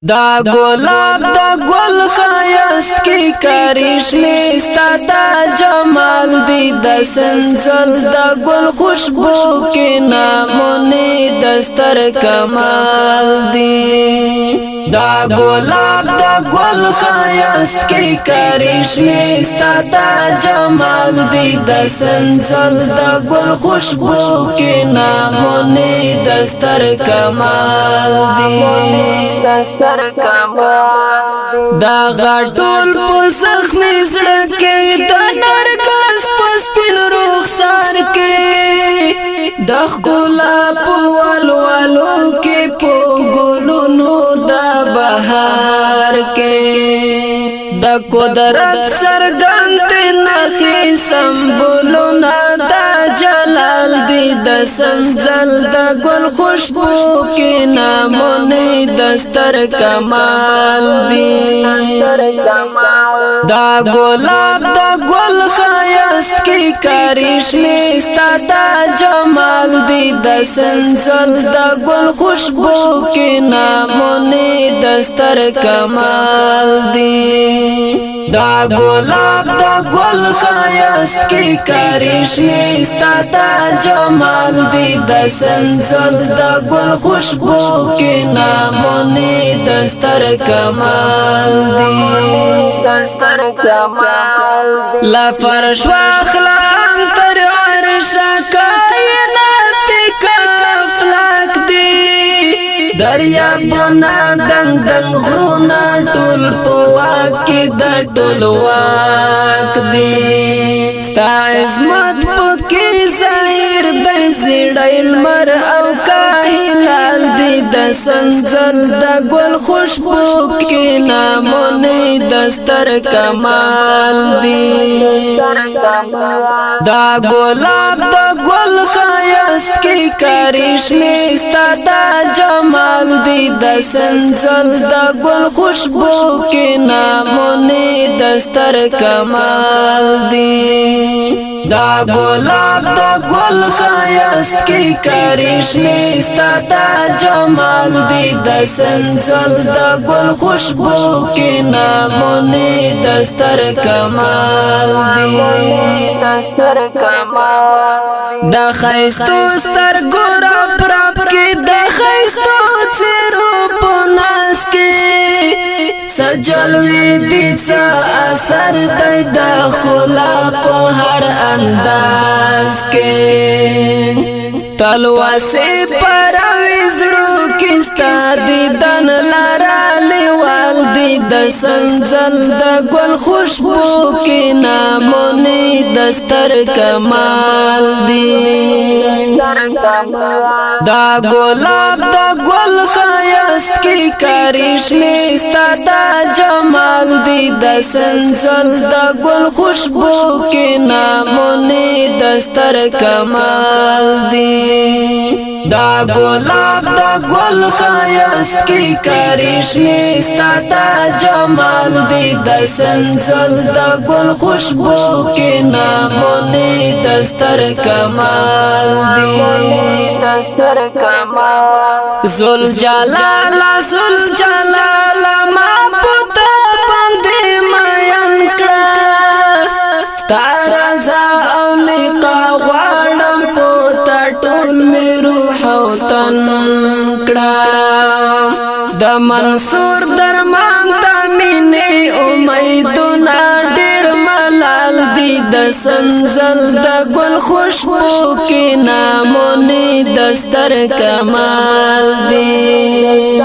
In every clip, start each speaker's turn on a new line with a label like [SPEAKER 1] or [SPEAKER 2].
[SPEAKER 1] دا گلاب دا گل خایست کی کریشمی ستا دا جمال دی دا سنزل دا گل خوشبو کی نامونی دستر کمال دی دا گلاب دا گل خایست کی کریشمی ستا دا جمال دی دا سنزل دا گل خوشبو کی نامونی دستر کمال دی دا غټول په زخمي زړه کې د نرګس په سپین رخسار کې د ګلاب په والوالو کې په ګلونو د بهار کې د قدرت سرګند نخي سمبولونه د جلال دی د سنزل د ګل خوشبو کې نامونه دستر کمال دی دا گلاب دا گل خایست کی کریشمی ستا دا جمال دی دا سنزل دا گل خوشبو کی نامونی دستر کمال دی دا گلاب دا گل خایست کی کریشمی ستا دا جمال دی دا سنزل دا گل خوشبو کی نامونی دستر کمال دی لا فرش واخلا انتر عرشا کائنات کافلاک دی دریا بنا دنگ دنگ غرونا ټول پواکی دا ټول واک دی ستا عظمت پکی ظاهر دی زیڑای المر او کاهلال دی دا سنزل دا گل خوشبو کی نامونی دستر کمال دی دا گلاب دا گل خایست کی کریشمی ستا دا جمال دی دا سنزل دا گل خوشبو کی نامونی دستر کمال دی دا گلاب دا گل خایست کی کریشمی ستا دا جمال دی دا سنزل دا گل خوشبو کی نامونی دستر کمال دی دا خیستو ستر گورا پراب کی دا خیستو چیرو پوناس کی سجلوی دی سا اثر دی دا خلا پو ہر انداز کے تلوا سے پراوی زڑو کستا دی دن لارا لیوال دی دا سنزل دا گل خوشبو کی نامونی دستر کمال دی دا گلاب دا گل خایست کی کریشمی ستا دا جمال دی دا سنزل دا گل خوشبو کی نامونی دستر کمال دی دا گلاب دا گل خایست کی کریشمی ستا دا جمال دی دا سنزل دا گل خوشبو کی نامونی دستر کمال دی زل جلالا زل جلالا ما پتا بندی مین کڑا ستا رضا او لقا غوانم پتا ټول می روح او تن کڑا د منصور درمان دا مینی امیدونا ډیر ملال دی د سنزل دا گل خوشبو کی نامونی دستر کمال دی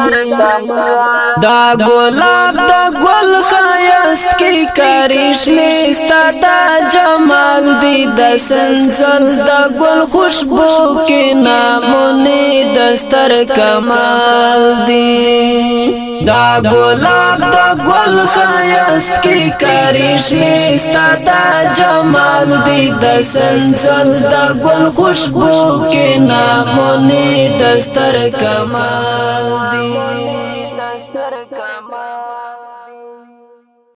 [SPEAKER 1] دا گلاب دا گل خایست کی کریشمی ستا دا جمال دی دا سنزل دا گل خوشبو کی نامونی دستر کمال دی دا گلاب دا گل خایست کی کریشمی ستا دا جمال دی دا سنزل دا گل خوشبو کی نامونی دستر کمال دی